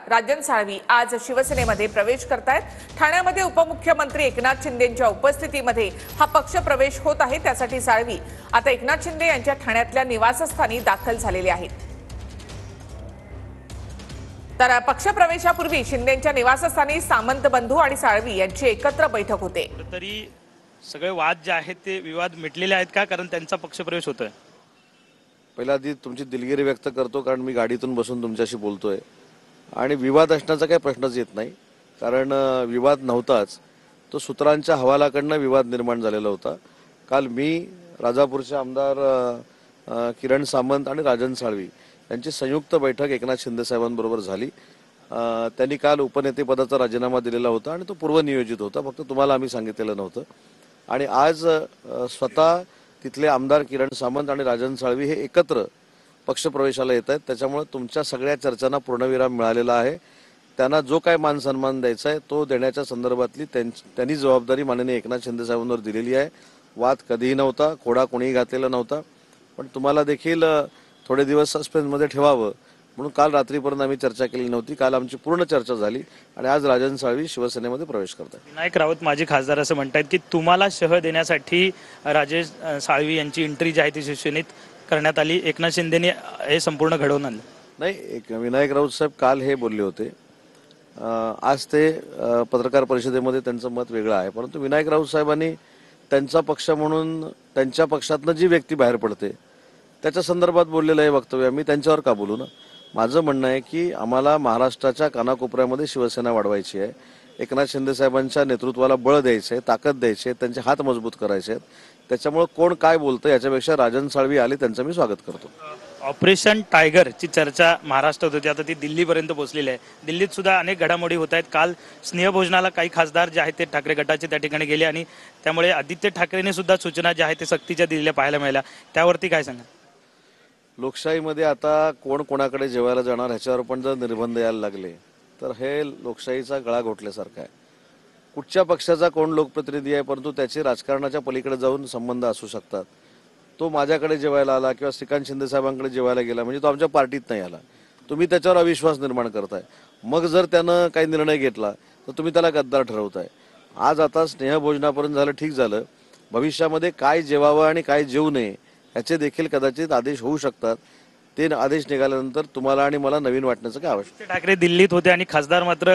राजन साळवी आज शिवसेनेमध्ये प्रवेश करतायत। ठाण्यामध्ये उपमुख्यमंत्री एकनाथ शिंदेंच्या उपस्थितीमध्ये हा पक्ष प्रवेश होत आहे। त्यासाठी साळवी आता एकनाथ शिंदे यांच्या ठाण्यातल्या निवासस्थानी दाखल झालेले आहेत। तर पक्षप्रवेशापूर्वी शिंदेंच्या निवासस्थानी सामंत बंधू आणि साळवी यांची एकत्र बैठक होते। तरी सगळे वाद जे आहेत ते विवाद मिटलेले आहेत का, कारण त्यांचा पक्षप्रवेश होतोय? पहिला आधी तुमची दिलगिरी व्यक्त करतो, कारण मी गाडीतून बसून तुमच्याशी बोलतोय आणि विवाद असण्याचा काही प्रश्नच येत नाही, कारण विवाद नव्हताच। तो सूत्रांच्या हवालाकडनं विवाद निर्माण झालेला होता। काल मी राजापूरचे आमदार किरण सामंत आणि राजन साळवी यांची संयुक्त बैठक एकनाथ शिंदे साहेबांबरोबर झाली। त्यांनी काल उपनेतेपदाचा राजीनामा दिलेला होता आणि तो पूर्वनियोजित होता, फक्त तुम्हाला आम्ही सांगितलेलं नव्हतं। आणि आज स्वतः तिथले आमदार किरण सामंत आणि राजन साळवी हे एकत्र पक्षप्रवेशाला येत आहेत। त्याच्यामुळे तुमच्या सगळ्या चर्चांना पूर्णविराम मिळालेला आहे। त्यांना जो काय मान सन्मान द्यायचा आहे तो देण्याच्या संदर्भातली त्यांनी जबाबदारी माननीय एकनाथ शिंदे साहेबांवर दिलेली आहे। वाद कधीही नव्हता, खोडा कोणीही घातलेला नव्हता, पण तुम्हाला देखील थोडे दिवस सस्पेन्समध्ये ठेवावं म्हणून काल रात्रीपर्यंत आम्ही चर्चा केली नव्हती। काल आमची पूर्ण चर्चा झाली आणि आज राजन साळवी शिवसेनेमध्ये प्रवेश करतात। विनायक राऊत माजी खासदार असं म्हणतात की तुम्हाला शह देण्यासाठी राजेश साळवी यांची एंट्री जी आहे ती शिवसेनेत करण्यात आली। एकनाथ शिंदेने हे संपूर्ण घडवून आणलं नाही। विनायक राऊत साहेब काल हे बोलले होते, आज ते पत्रकार परिषदेमध्ये त्यांचं मत वेगळं आहे, परंतु विनायक राऊत साहेबांनी त्यांचा पक्ष म्हणून त्यांच्या पक्षातनं जी व्यक्ती बाहेर पडते त्याच्या संदर्भात बोललेलं आहे वक्तव्य। आम्ही त्यांच्यावर का बोलू ना? माझं म्हणणं आहे की आम्हाला महाराष्ट्राच्या कानाकोपऱ्यामध्ये शिवसेना वाढवायची आहे, एकनाथ शिंदे साहेबांच्या नेतृत्वाला बळ द्यायचं आहे, ताकद द्यायची आहे, त्यांचे हात मजबूत करायचे आहेत। त्याच्यामुळे कोण काय बोलतं याच्यापेक्षा राजन साळवी आले त्यांचं मी स्वागत करतो। ऑपरेशन टायगरची चर्चा महाराष्ट्रात होती, आता ती दिल्लीपर्यंत पोहोचलेली आहे। दिल्लीत सुद्धा अनेक घडामोडी होत आहेत। काल स्नेहभोजनाला काही खासदार जे आहेत ते ठाकरे गटाचे त्या ठिकाणी गेले आणि त्यामुळे आदित्य ठाकरेने सुद्धा सूचना ज्या आहेत ते सक्तीच्या दिलेल्या पाहायला मिळाल्या, त्यावरती काय सांगा? लोकशाहीमध्ये आता कोण कोणाकडे जेवायला जाणार ह्याच्यावर पण जर निर्बंध यायला लागले तर हे लोकशाहीचा गळा घोटल्यासारखं आहे। कुठच्या पक्षाचा कोण लोकप्रतिनिधी आहे, परंतु त्याचे राजकारणाच्या पलीकडे जाऊन संबंध असू शकतात। तो माझ्याकडे जेवायला आला किंवा श्रीकांत शिंदे साहेबांकडे जेवायला गेला म्हणजे तो आमच्या पार्टीत नाही आला, तुम्ही त्याच्यावर अविश्वास निर्माण करताय। मग जर त्यानं काही निर्णय घेतला तर तुम्ही त्याला गद्दार ठरवताय। आज आता स्नेहभोजनापर्यंत झालं, ठीक झालं, भविष्यामध्ये काय जेवावं आणि काय जेवू नये याचे देखील कदाचित आदेश होऊ शकतात। ते आदेश निघाल्यानंतर तुम्हाला आणि मला नवीन वाटण्याचं काय आवश्यक? ठाकरे दिल्लीत होते आणि खासदार मात्र